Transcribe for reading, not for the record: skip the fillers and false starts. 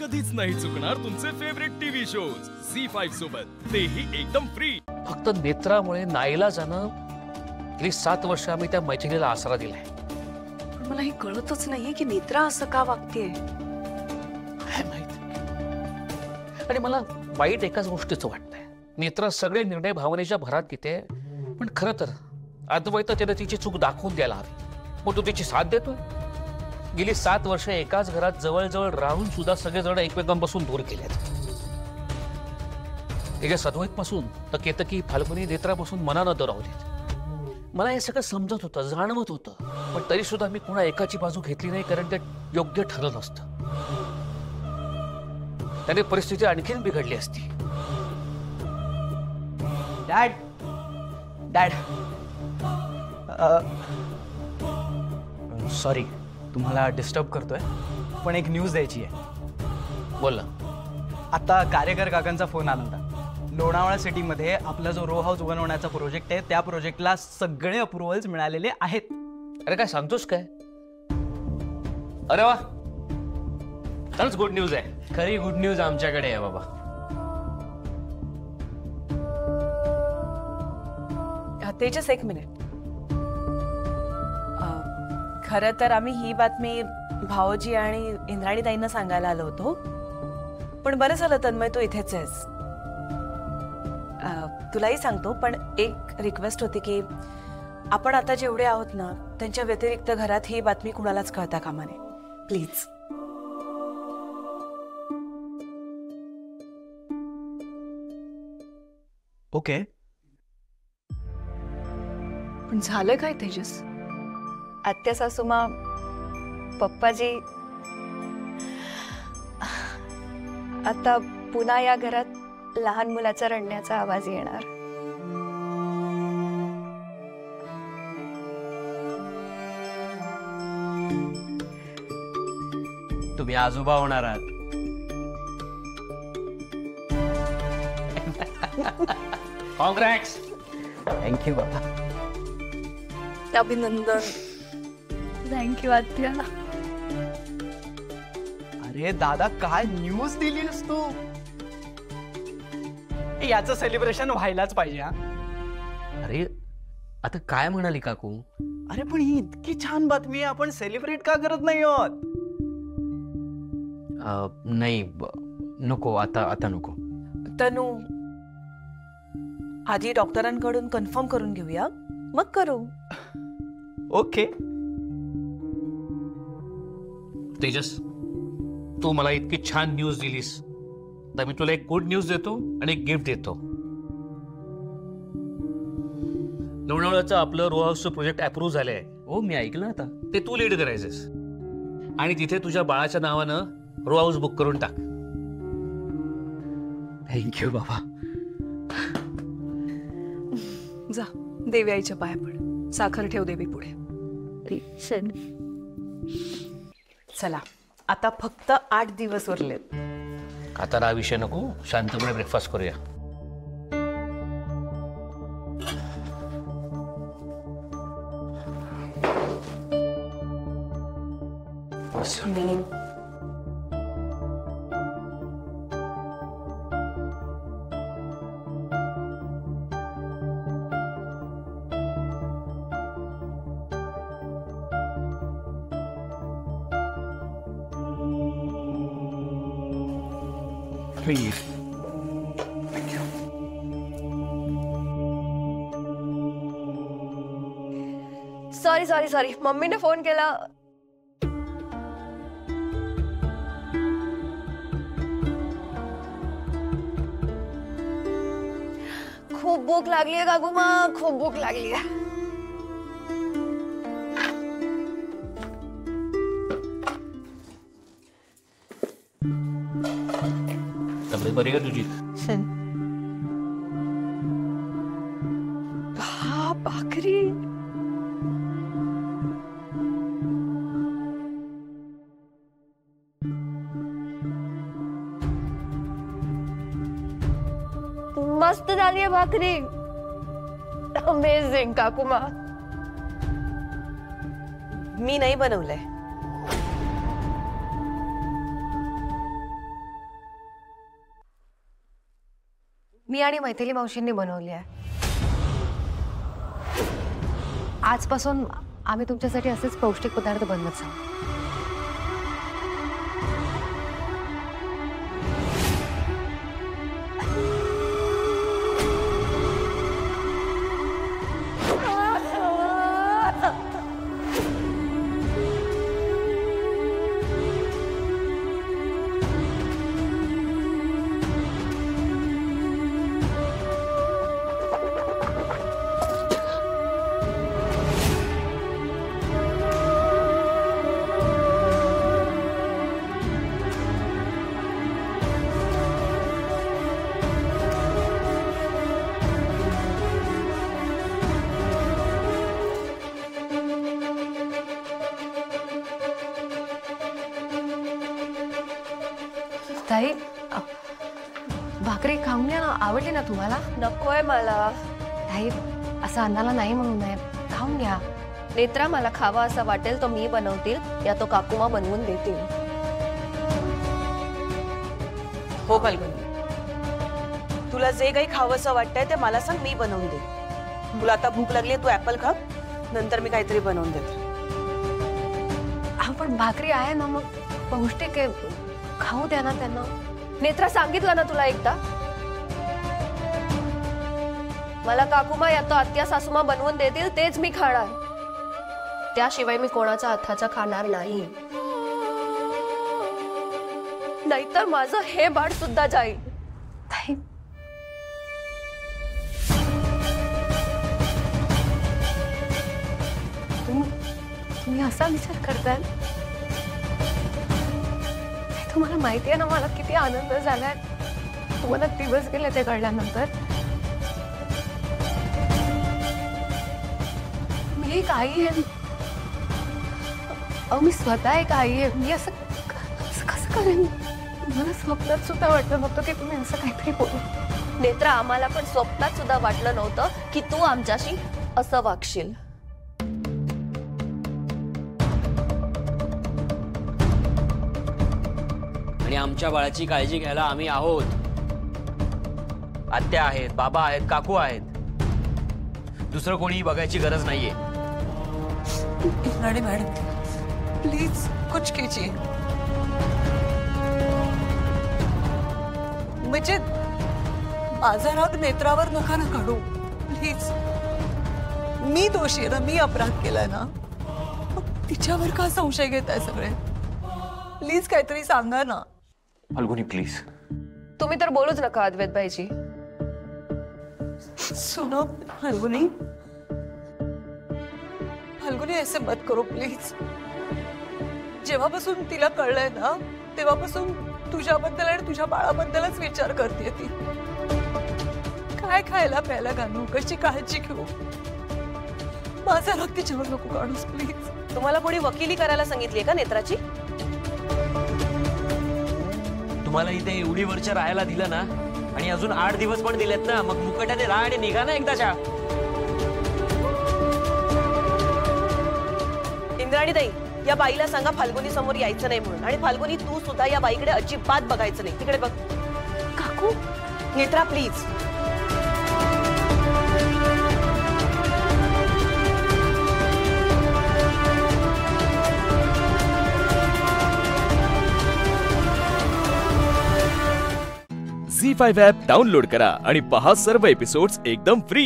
कधीच नाही चुकणार तुमचे फेवरेट टीव्ही शोज झी5 सोबत, तेही एकदम फ्री। फक्त नेत्रामुळे नाईलाजानं गेली 7 वर्ष आम्ही त्या मैत्रिणीला आसरा दिलाय। पण मला हे कळतच नाहीये की नेत्रा असं का वागतेय। काय माहित। आणि मला वाईट एकाच गोष्टीचं वाटतंय, नेत्रा सगळे निर्णय भावनेच्या भरात घेते, पण खरं तर अद्वैत त्याला तिची चूक दाखवून द्यायला हवी। मग तू तिची साथ देतोय। गेली 7 वर्ष एकाच घरात जवळ राहून सुद्धा सगळेजण एकमेकांपासून दूर केलेत। एका अद्वैतपासून तर केतकी, फाल्गुनी, नेत्रापासून मनानं दुरावलेत। मला हे सगळं समजत होतं, जाणवत होतं, पण तरी सुद्धा मी कोणा एकाची बाजू घेतली नाही, कारण ते योग्य ठरलं नसतं। त्याने परिस्थिती आणखीन बिघडली असती। डॅड डॅड सॉरी तुम्हाला डिस्टर्ब करतोय, पण एक न्यूज द्यायची आहे। बोल ना। आता कार्यकर काकांचा फोन आला होता। लोणावळा सिटीमध्ये आपला जो रो हाऊस बनवण्याचा प्रोजेक्ट आहे, त्या प्रोजेक्टला सगळे अप्रुव्हल्स मिळालेले आहेत। अरे काय सांगतोस काय? अरे वा, खरंच गुड न्यूज आहे। खरी गुड न्यूज आमच्याकडे आहे बाबा। तेजस एक मिनिट। खरं तर आम्ही ही बातमी भाऊजी आणि इंद्राणीताईंना सांगायला आलो होतो, पण बरं झालं तन्मय तू इथेच आहेस। तुलाही सांगतो, पण एक रिक्वेस्ट होती की आपण आता जेवढे आहोत ना, त्यांच्या व्यतिरिक्त घरात ही बातमी कुणालाच कळता कामा नये, प्लीज। ओके। पण झालं काय तेजस? आत्या सासूमा, पप्पाजी आता पुन्हा या घरात लहान मुलाचा रडण्याचा आवाज येणार। तुम्ही आजोबा होणार आहात। कॉन्ग्रॅट्स। थँक्यू बाबा। अभिनंदन। थँक्यू आत्या। अरे दादा काय न्यूज दिलीस तू? याचं सेलिब्रेशन व्हायलाच पाहिजे। हा अरे आता काय म्हणाली काकू? अरे पण ही इतकी छान बातमी आहे, आपण सेलिब्रेट का करत नाही आहोत? नाही नको, आता नको। तनू, आधी डॉक्टरांकडून कन्फर्म करून घेऊया, मग करू। ओके। तेजस, तू मला इतकी छान न्यूज दिलीस, तर मी तुला एक गुड न्यूज देतो आणि एक गिफ्ट देतो। लोणावळ्याचं आपलं रो हाऊसचं प्रोजेक्ट अप्रूव्ह झालंय। ओ मी ऐकलं आता। ते तू लीड करायचंस आणि तिथे तुझ्या बाळाच्या नावानं रो हाऊस बुक करून टाक। थँक्यू बाबा। जा देव्याईच्या पाया पड, साखर ठेव देवी पुढे। चला आता फक्त 8 दिवस उरलेत। आता हा विषय नको, शांतपणे ब्रेकफास्ट करूया। प्लीज। सॉरी सॉरी सॉरी, मम्मीने फोन केला। खूप भूक लागली आहे काकू माँ, खूप भूक लागली आहे। तब्येत बरी का तुझी? भाकरी मस्त झाली आहे भाकरी। अमेझिंग काकू माँ। मी नाही बनवलंय। मी आणि मैथिली मावशींनी बनवली आहे. आजपासून आम्ही तुमच्यासाठी असेच पौष्टिक पदार्थ बनवत जाऊ. ताई, भाकरी खाऊन घ्या ना. आवडली ना तुम्हाला? नकोय मला. ताई, असं अन्नाला नाही म्हणून नाही, खाऊन घ्या. नेत्रा, मला खावा असं वाटेल तो मी बनवतील या तो काकूमा बनवून देतील. हो फाल्गुनी, तुला जे काही खावंसं वाटतंय ते मला सांग, मी बनवून दे. तुला आता भूक लागली, तू ऍपल खा, नंतर मी काहीतरी बनवून देते. पण भाकरी आहे ना, मग पौष्टिक आहे, खाऊ द्या ना त्यांना. नेत्रा, सांगितलं ना तुला एकदा, मला काकूमा या तो आत्या सासूमा बनवून देतील तेच मी खाणार. त्याशिवाय मी कोणाचा हाताचा खाणार नाही. नाहीतर माझं हे बाळ सुद्धा जाईल. ताई, तुम्ही असा विचार करताय? तुम्हाला माहिती आहे ना मला किती आनंद झालाय तुम्हाला दिवस गेले ते कळल्यानंतर. मी एक आई आहे. मी स्वतः एक आई आहे. मी असं कसं करेन? मला स्वप्नात सुद्धा वाटलं नव्हतं की तुम्ही असं काहीतरी बोलू. नेत्रा, आम्हाला पण स्वप्नात सुद्धा वाटलं नव्हतं की तू आमच्याशी असं वागशील. आणि आमच्या बाळाची काळजी घ्यायला आम्ही आहोत. आत्या आहेत, बाबा आहेत, काकू आहेत. दुसरं कोणीही बघायची गरज नाहीये. इंद्राणी मॅडम, प्लीज कुछ कीजिए. म्हणजे माझा राग नेत्रावर नका ना काढू प्लीज. मी दोषी आहे ना, मी अपराध केलाय ना, तिच्यावर का संशय घेताय सगळे? प्लीज काहीतरी सांगा ना. फाल्गुनी प्लीज. तुम्ही तर बोलूच नका अद्वैत भाईजी. सुनो फाल्गुनी, फाल्गुनी ऐसे मत करो प्लीज. जेव्हापासून तिला कळलंय ना, तेव्हापासून तुझ्याबद्दल आणि तुझ्या बाळाबद्दलच विचार करते ती. काय खायला प्यायला घालू, कशी काळजी घेऊ. माझा राग तिच्यावर नको काढूस प्लीज. तुम्हाला कोणी वकिली करायला सांगितलीये का नेत्राची? तुम्हाला इथे एवढी वर्ष राहायला दिलं ना, आणि अजून 8 दिवस पण दिलेत ना, मग मुकट्याने राहा आणि निघा ना एकदाच्या. इंद्राणी ताई, या बाईला सांगा फाल्गुनी समोर यायचं नाही म्हणून. आणि फाल्गुनी, तू सुद्धा या बाईकडे अजिबात बघायचं नाही. तिकडे बघ. काकू, नेत्रा प्लीज. झी5 ॲप डाउनलोड करा आणि पहा सर्व एपिसोड्स एकदम फ्री.